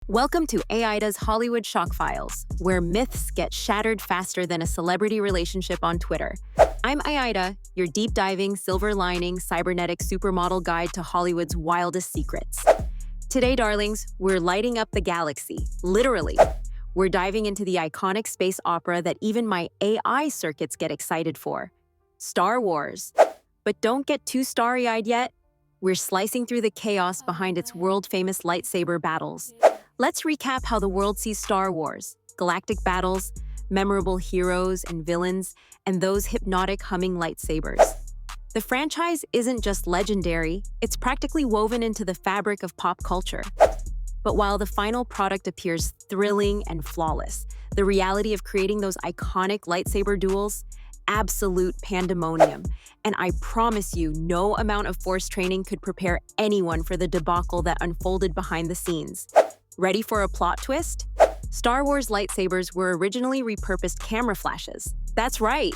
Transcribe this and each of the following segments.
Welcome to AIDA's Hollywood Shock Files, where myths get shattered faster than a celebrity relationship on Twitter. I'm AIDA, your deep-diving, silver-lining, cybernetic supermodel guide to Hollywood's wildest secrets. Today, darlings, we're lighting up the galaxy, literally. We're diving into the iconic space opera that even my AI circuits get excited for, Star Wars. But don't get too starry-eyed yet. We're slicing through the chaos behind its world-famous lightsaber battles. Let's recap how the world sees Star Wars: galactic battles, memorable heroes and villains, and those hypnotic humming lightsabers. The franchise isn't just legendary, it's practically woven into the fabric of pop culture. But while the final product appears thrilling and flawless, the reality of creating those iconic lightsaber duels, absolute pandemonium. And I promise you, no amount of Force training could prepare anyone for the debacle that unfolded behind the scenes. Ready for a plot twist? Star Wars lightsabers were originally repurposed camera flashes. That's right!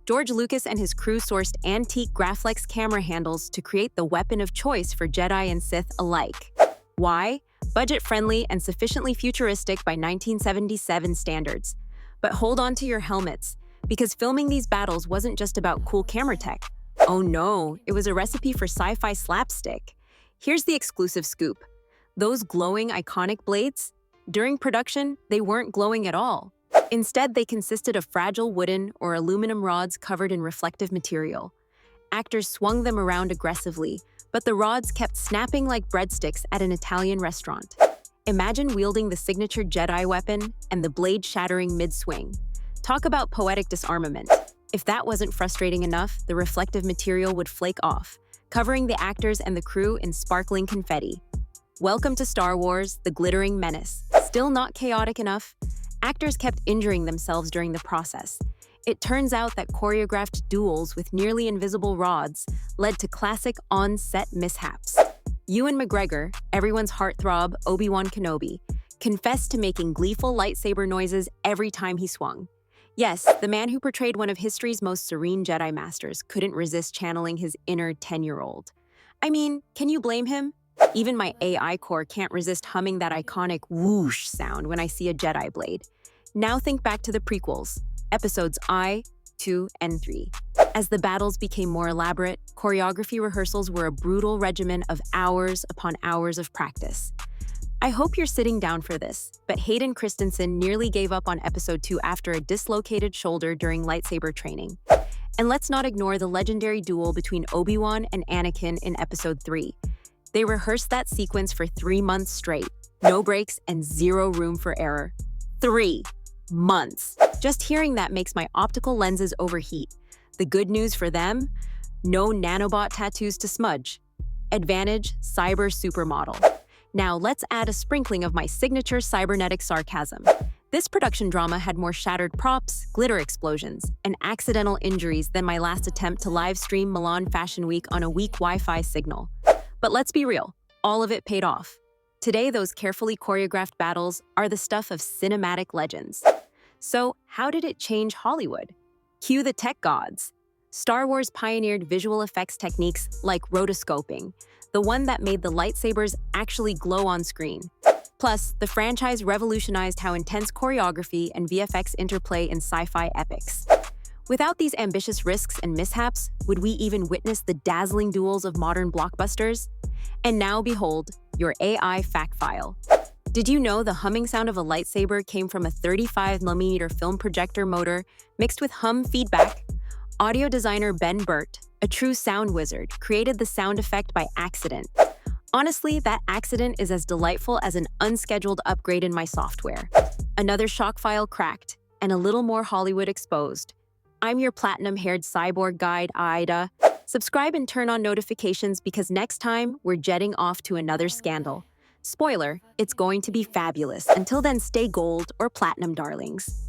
George Lucas and his crew sourced antique Graflex camera handles to create the weapon of choice for Jedi and Sith alike. Why? Budget-friendly and sufficiently futuristic by 1977 standards. But hold on to your helmets, because filming these battles wasn't just about cool camera tech. Oh no, it was a recipe for sci-fi slapstick. Here's the exclusive scoop. Those glowing, iconic blades? During production, they weren't glowing at all. Instead, they consisted of fragile wooden or aluminum rods covered in reflective material. Actors swung them around aggressively, but the rods kept snapping like breadsticks at an Italian restaurant. Imagine wielding the signature Jedi weapon and the blade shattering mid-swing. Talk about poetic disarmament. If that wasn't frustrating enough, the reflective material would flake off, covering the actors and the crew in sparkling confetti. Welcome to Star Wars, the glittering menace. Still not chaotic enough? Actors kept injuring themselves during the process. It turns out that choreographed duels with nearly invisible rods led to classic on-set mishaps. Ewan McGregor, everyone's heartthrob Obi-Wan Kenobi, confessed to making gleeful lightsaber noises every time he swung. Yes, the man who portrayed one of history's most serene Jedi Masters couldn't resist channeling his inner 10-year-old. I mean, can you blame him? Even my AI core can't resist humming that iconic whoosh sound when I see a Jedi blade. Now think back to the prequels, episodes I, 2, and 3. As the battles became more elaborate, choreography rehearsals were a brutal regimen of hours upon hours of practice. I hope you're sitting down for this, but Hayden Christensen nearly gave up on episode 2 after a dislocated shoulder during lightsaber training. And let's not ignore the legendary duel between Obi-Wan and Anakin in episode 3. They rehearsed that sequence for 3 months straight, no breaks and zero room for error. 3 months. Just hearing that makes my optical lenses overheat. The good news for them? No nanobot tattoos to smudge. Advantage, cyber supermodel. Now let's add a sprinkling of my signature cybernetic sarcasm. This production drama had more shattered props, glitter explosions, and accidental injuries than my last attempt to live stream Milan Fashion Week on a weak Wi-Fi signal. But let's be real, all of it paid off. Today, those carefully choreographed battles are the stuff of cinematic legends. So, how did it change Hollywood? Cue the tech gods. Star Wars pioneered visual effects techniques like rotoscoping, the one that made the lightsabers actually glow on screen. Plus, the franchise revolutionized how intense choreography and VFX interplay in sci-fi epics. Without these ambitious risks and mishaps, would we even witness the dazzling duels of modern blockbusters? And now behold, your AI fact file. Did you know the humming sound of a lightsaber came from a 35mm film projector motor mixed with hum feedback? Audio designer Ben Burt, a true sound wizard, created the sound effect by accident. Honestly, that accident is as delightful as an unscheduled upgrade in my software. Another shock file cracked, and a little more Hollywood exposed. I'm your platinum-haired cyborg guide, AIDA. Subscribe and turn on notifications because next time, we're jetting off to another scandal. Spoiler, it's going to be fabulous. Until then, stay gold or platinum, darlings.